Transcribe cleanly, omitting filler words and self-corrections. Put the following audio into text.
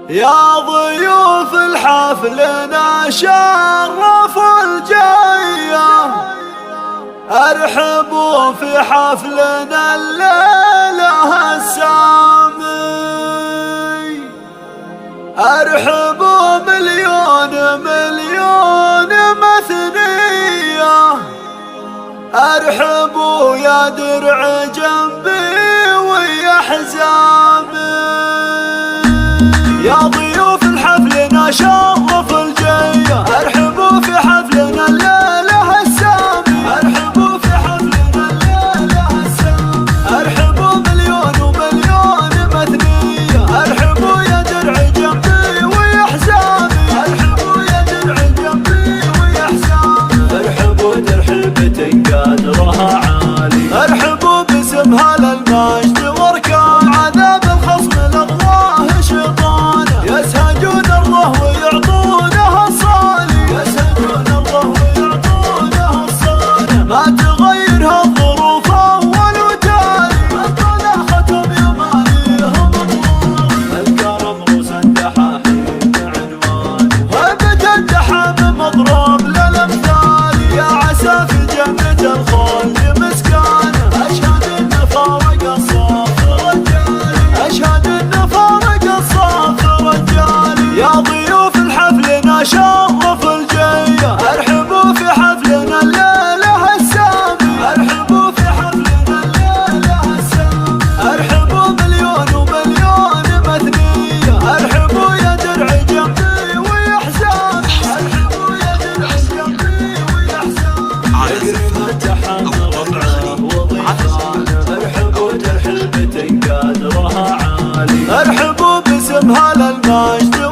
يا ضيوف الحفلنا شرفوا الجية، ارحبوا في حفلنا الليلة السامي، ارحبوا مليون مليون مثنية، ارحبوا يا درع جنبي ويا حزامي. يا ضيوف الحفلنا شرف الجية، ارحبوا في حفلنا الليلة السامي، ارحبوا في حفلنا الليلة السامي، ارحبوا مليون ومليون مثنية، ارحبوا يا درع جنبي ويا حزامي، ارحبوا يا درع جنبي ويا حزامي، ارحبوا ترحيبة قدرها عالي، ارحبوا باسمها للمجد واركان، عذاب الخصم لغواه شيطانه، يسهجون الله ويعطونه الصالي، يسهجون الله ويعطونه الصالي، ما تغير هالظروف اول وتالي، الطلع ختم يمانيهم الله، الكرم غوص الدحاحين عنوانه، هبة الدحام مضروب للامثال، يا عسى في جنة الخلد مسكانه، اشهد ان فارق الصف رجالي، اشهد ان فارق الصف رجالي. يا ضيوف الحفلنا شرف الجية، ارحبوا في حفلنا الليلة السامي، ارحبوا في حفلنا الليلة السامي، ارحبوا مليون ومليون مثنية، ارحبوا يا درع جنبي ويا حزامي، ارحبوا يا درع جنبي ويا حزامي، يقرب التحن ربعه وضيفانه، ارحبوا ترحيبة قدرها عالي، ارحبوا باسمها للمجد